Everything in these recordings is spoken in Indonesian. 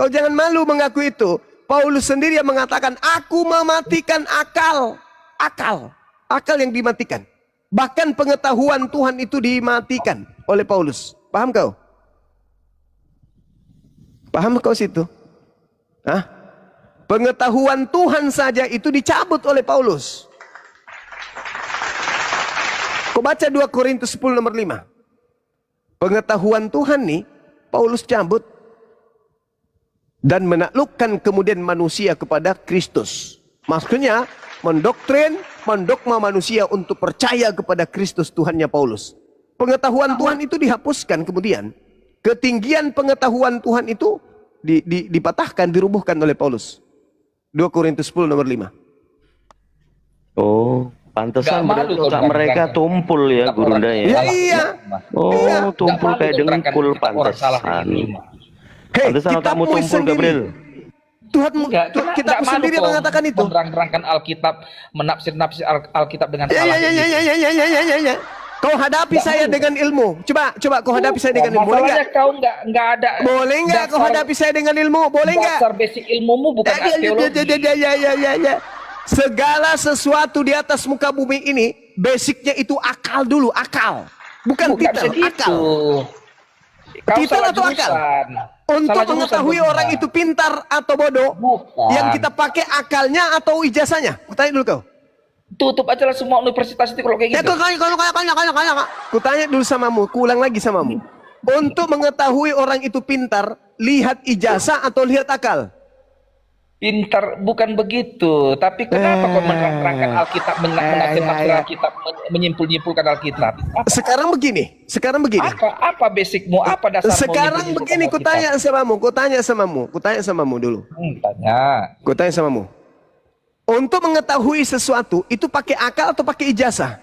Kau jangan malu mengaku itu. Paulus sendiri yang mengatakan, aku mematikan akal. Akal yang dimatikan. Bahkan pengetahuan Tuhan itu dimatikan oleh Paulus. Paham kau? Paham kau situ? Hah? Pengetahuan Tuhan saja itu dicabut oleh Paulus. Kau baca 2 Korintus 10 nomor 5. Pengetahuan Tuhan nih, Paulus cabut. Dan menaklukkan kemudian manusia kepada Kristus. Maksudnya, mendoktrin, mendogma manusia untuk percaya kepada Kristus Tuhannya Paulus. Pengetahuan Tuhan itu dihapuskan kemudian. Ketinggian pengetahuan Tuhan itu dipatahkan, dirubuhkan oleh Paulus. 2 Korintus 10 nomor 5. Oh, pantesan mereka tumpul ya Gurunda ya. Ya iya. Oh, iya. Tumpul kayak dengkul pantesan. Pantesan kamu tumpul Gabriel. Tuhan kitabmu sendiri mengatakan itu. Menerang-nerangkan Alkitab, menafsir-nafsir Alkitab dengan salah. Ya. Kau hadapi saya dengan ilmu. Coba kau hadapi saya dengan ilmu. Boleh enggak? Kau enggak ada. Boleh enggak kau hadapi saya dengan ilmu? Boleh enggak? Dasar basic ilmumu bukan teologi. Ya. Segala sesuatu di atas muka bumi ini basicnya itu akal dulu, akal. Bukan titel, akal. Titel atau akal? Untuk mengetahui orang itu pintar atau bodoh, yang kita pakai akalnya atau ijazahnya? Kutanya dulu kau. Tutup aja lah semua universitas itu kalau kayak gitu. Kutanya dulu samamu, kuulang lagi samamu. Untuk mengetahui orang itu pintar, lihat ijazah atau lihat akal? Pintar bukan begitu, tapi kenapa kau menerangkan Alkitab, menafsir Alkitab, menyimpulkan Alkitab? Sekarang begini. Apa basicmu? Apa dasarmu? Sekarang begini, kutanya samamu dulu. Kutanya samamu. Untuk mengetahui sesuatu itu pakai akal atau pakai ijazah?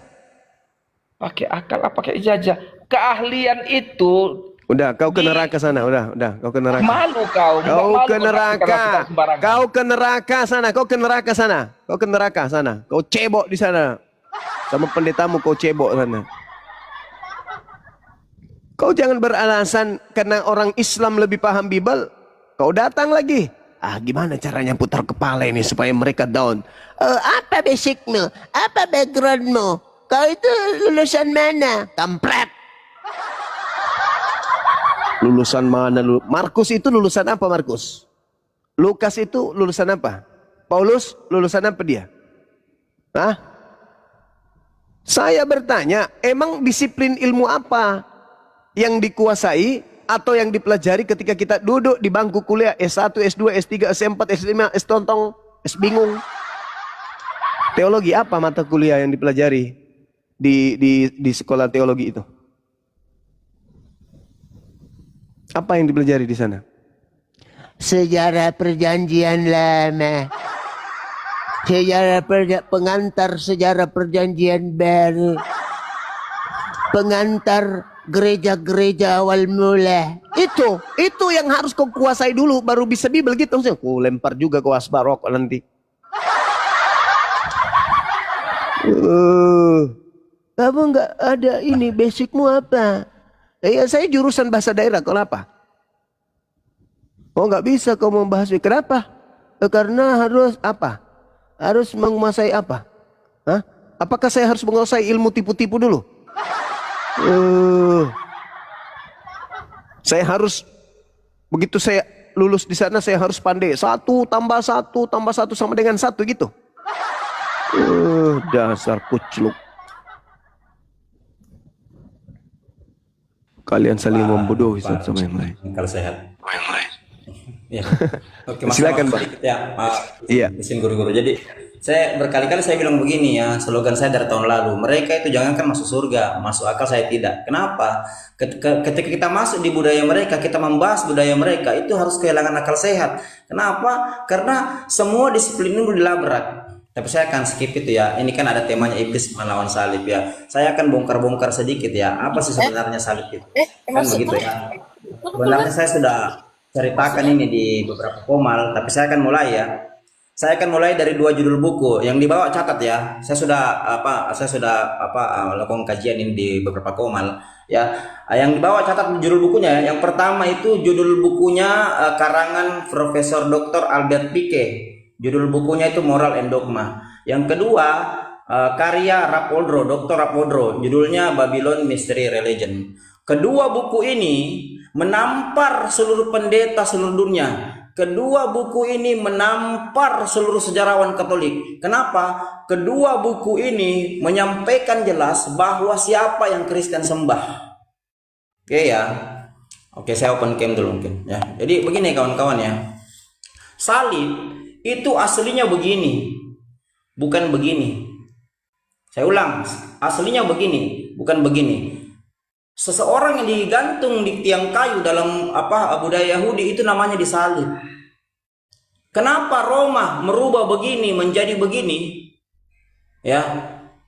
Pakai akal apa pakai ijazah? Keahlian itu. Udah, kau ke neraka sana. Udah, kau ke neraka. Malu kau. Kau ke neraka. Kau ke neraka sana. Kau cebok di sana. Sama pendetamu kau cebok sana. Kau jangan beralasan karena orang Islam lebih paham Bible. Kau datang lagi. Gimana caranya putar kepala ini supaya mereka down? Apa basicmu? Apa backgroundmu? Kau itu lulusan mana? Kampret. Lulusan mana lu? Markus itu lulusan apa Markus? Lukas itu lulusan apa? Paulus lulusan apa dia? Hah? Saya bertanya, emang disiplin ilmu apa yang dikuasai atau yang dipelajari ketika kita duduk di bangku kuliah S1, S2, S3, S4, S5, S tontong, S bingung? Teologi apa mata kuliah yang dipelajari di sekolah teologi itu? Apa yang dipelajari di sana? Sejarah perjanjian lama. Pengantar sejarah perjanjian baru. Pengantar gereja-gereja awal mula. Itu yang harus kau kuasai dulu baru bisa Bible gitu. Aku lempar juga kau asbarok nanti. Kamu nggak ada ini, basicmu apa? Ya saya jurusan bahasa daerah, kau apa? Oh nggak bisa kau membahas, kenapa? Karena harus apa? Harus menguasai apa? Hah? Apakah saya harus menguasai ilmu tipu-tipu dulu? Saya harus, begitu saya lulus di sana saya harus pandai 1 tambah 1 tambah 1 sama dengan 1 gitu. Dasar kucluk. Kalian saling membodohi satu sama yang lain. Kalau sehat. Yang lain. Ya. Oke, silakan Pak. Ya, Iya. Izin guru-guru. Jadi saya berkali-kali saya bilang begini ya, slogan saya dari tahun lalu, mereka itu jangankan masuk surga, masuk akal saya tidak. Kenapa? Ketika kita masuk di budaya mereka, kita membahas budaya mereka, itu harus kehilangan akal sehat. Kenapa? Karena semua disiplin ini dilabrak. Tapi saya akan skip itu ya. Ini kan ada temanya iblis melawan salib ya. Saya akan bongkar-bongkar sedikit ya. Apa sih sebenarnya salib itu? Kan begitu ya. Sebenarnya saya sudah ceritakan ini di beberapa komal, tapi saya akan mulai ya. Saya akan mulai dari 2 judul buku yang dibawa, catat ya. Saya sudah lakukan kajian ini di beberapa komal ya. Yang dibawa catat judul bukunya. Yang pertama itu judul bukunya karangan Profesor Dr. Albert Pike. Judul bukunya itu Moral and Dogma. Yang kedua karya Rapodro, Dr. Rapodro, judulnya Babylon Mystery Religion. Kedua buku ini menampar seluruh pendeta seluruh dunia. Kedua buku ini menampar seluruh sejarawan Katolik. Kenapa? Kedua buku ini menyampaikan jelas bahwa siapa yang Kristen sembah. Oke ya. Oke, saya open cam dulu mungkin ya. Jadi begini kawan-kawan ya. Salib itu aslinya begini, bukan begini. Saya ulang, aslinya begini, bukan begini. Seseorang yang digantung di tiang kayu dalam budaya Yahudi itu namanya disalib. Kenapa Roma merubah begini menjadi begini? Ya,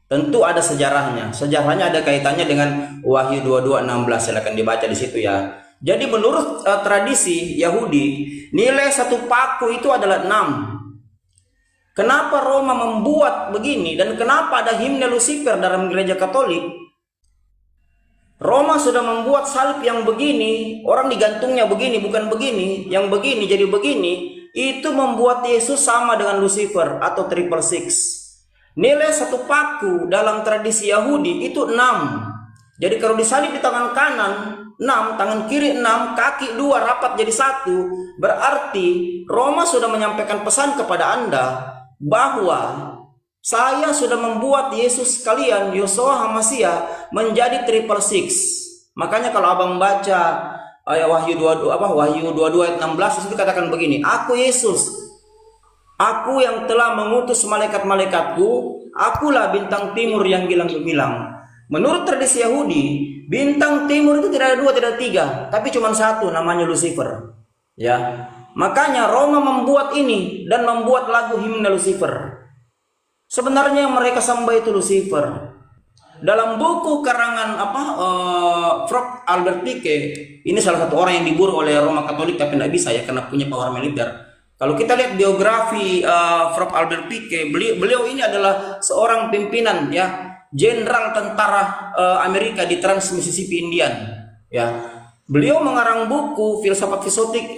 tentu ada sejarahnya. Sejarahnya ada kaitannya dengan Wahyu 22:16. Silakan dibaca di situ ya. Jadi menurut tradisi Yahudi, nilai satu paku itu adalah 6. Kenapa Roma membuat begini dan kenapa ada himne Lucifer dalam gereja Katolik? Roma sudah membuat salib yang begini, orang digantungnya begini, bukan begini, yang begini jadi begini, itu membuat Yesus sama dengan Lucifer atau 666. Nilai satu paku dalam tradisi Yahudi itu 6. Jadi kalau disalib di tangan kanan 6, tangan kiri 6, kaki 2 rapat jadi 1, berarti Roma sudah menyampaikan pesan kepada Anda bahwa saya sudah membuat Yesus kalian, Yeshua HaMashiach, menjadi 666. Makanya kalau abang baca Wahyu 22 ayat 16 itu katakan begini, aku Yesus, aku yang telah mengutus malaikat-malaikatku, akulah bintang timur yang gilang gemilang. Menurut tradisi Yahudi, bintang timur itu tidak ada 2, tidak ada 3, tapi cuma 1, namanya Lucifer. Ya, makanya Roma membuat ini dan membuat lagu himne Lucifer. Sebenarnya yang mereka sembah itu Lucifer. Dalam buku karangan Prof. Albert Pike, ini salah satu orang yang diburu oleh Roma Katolik tapi tidak bisa ya karena punya power militer. Kalau kita lihat biografi Prof. Albert Pike, beliau ini adalah seorang pimpinan ya, jenderal tentara Amerika di Trans Mississippi Indian. Ya, beliau mengarang buku filsafat filosotik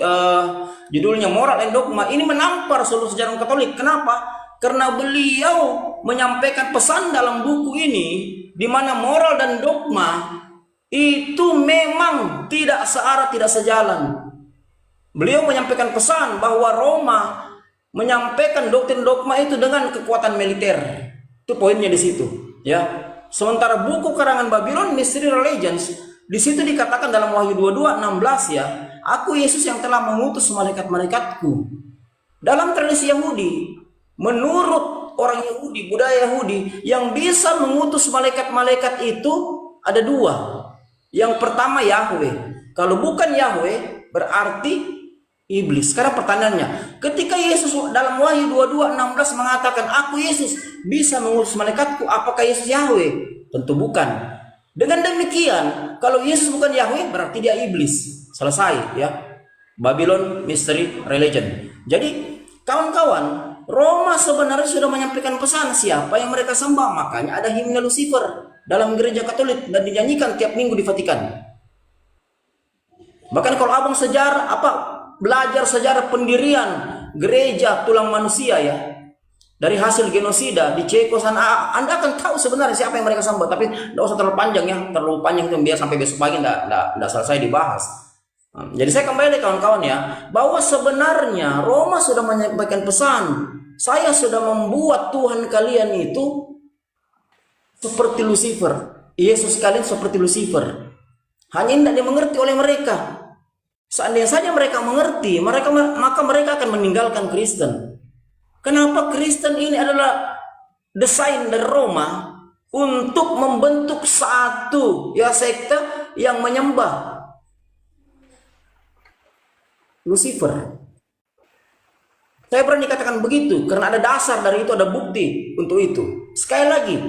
judulnya Moral and Dogma. Ini menampar seluruh sejarah Katolik. Kenapa? Karena beliau menyampaikan pesan dalam buku ini di mana moral dan dogma itu memang tidak searah, tidak sejalan. Beliau menyampaikan pesan bahwa Roma menyampaikan doktrin dogma itu dengan kekuatan militer. Itu poinnya di situ, ya. Sementara buku karangan Babylon Mystery Religions di situ dikatakan dalam Wahyu 22:16 ya, aku Yesus yang telah mengutus malaikat-malaikatku. Dalam tradisi Yahudi, menurut orang Yahudi, budaya Yahudi, yang bisa mengutus malaikat-malaikat itu ada 2. Yang pertama Yahweh. Kalau bukan Yahweh berarti iblis. Sekarang pertanyaannya, ketika Yesus dalam Wahyu 22:16 mengatakan aku Yesus bisa mengutus malaikatku, apakah Yesus Yahweh? Tentu bukan. Dengan demikian, kalau Yesus bukan Yahweh berarti dia iblis. Selesai ya. Babylon Mystery Religion. Jadi kawan-kawan, Roma sebenarnya sudah menyampaikan pesan siapa yang mereka sembah. Makanya ada himne Lucifer dalam gereja Katolik dan dinyanyikan tiap minggu di Vatikan. Bahkan kalau abang belajar sejarah pendirian gereja tulang manusia ya, dari hasil genosida di Ceko sana, Anda akan tahu sebenarnya siapa yang mereka sembah. Tapi tidak usah terlalu panjang ya, terlalu panjang itu biar sampai besok pagi tidak selesai dibahas. Jadi saya kembali kawan-kawan ya, bahwa sebenarnya Roma sudah menyampaikan pesan, saya sudah membuat Tuhan kalian itu seperti Lucifer, Yesus kalian seperti Lucifer. Hanya tidak dimengerti oleh mereka. Seandainya saja mereka mengerti, maka mereka akan meninggalkan Kristen. Kenapa? Kristen ini adalah desain dari Roma untuk membentuk satu ya sekte yang menyembah Lucifer. Saya berani katakan begitu karena ada dasar dari itu, ada bukti untuk itu. Sekali lagi,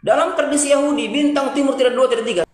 dalam tradisi Yahudi bintang timur tidak 2, tidak 3.